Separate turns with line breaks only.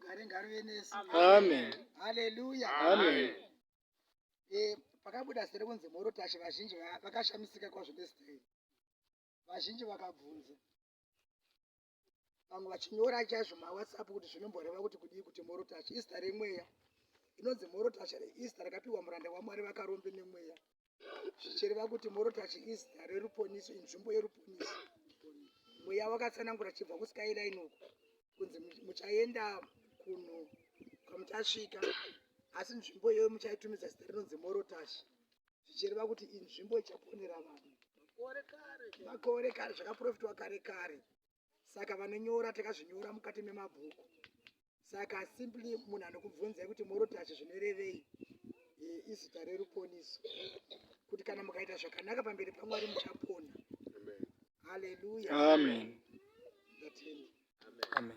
Mwari ngaruve nesu.
Amen.
Haleluya.
Amen.
Pakabuda zita rekunzi morotashi, vazhinji vakashamisika kwazvo nezita iri. Vazhinji vakabvunza. Vamwe vachinyora chaizvo maWhatsApp kuti zvinomboreva kuti kudii kuti morotashi izita remweya. Inonzi morotashi izita rakapiwa muranda waMwari vakarombe nemweya. Zvichireva kuti morotashi izita reruponiso, inzvimbo yeruponiso. Mweya wakatsanangura chibva kuskyline uko kunzi muchaenda kuno kwamuchasvika, asi nzvimbo iyoyo muchaitumidza zita rinonzi morotashi. Zvichireva kuti inzvimbo ichaponera vanhu makore kare, zvakaprofitwa kare kare. Saka vanonyora takazvinyora mukati memabhuku. Saka simply munhu anokubvunzai kuti morotashi zvinorevei, izita reruponiso, kuti kana mukaita zvakanaka pamberi paMwari muchapona. Haleluya.
Amen.
Ndatenda.
Amen.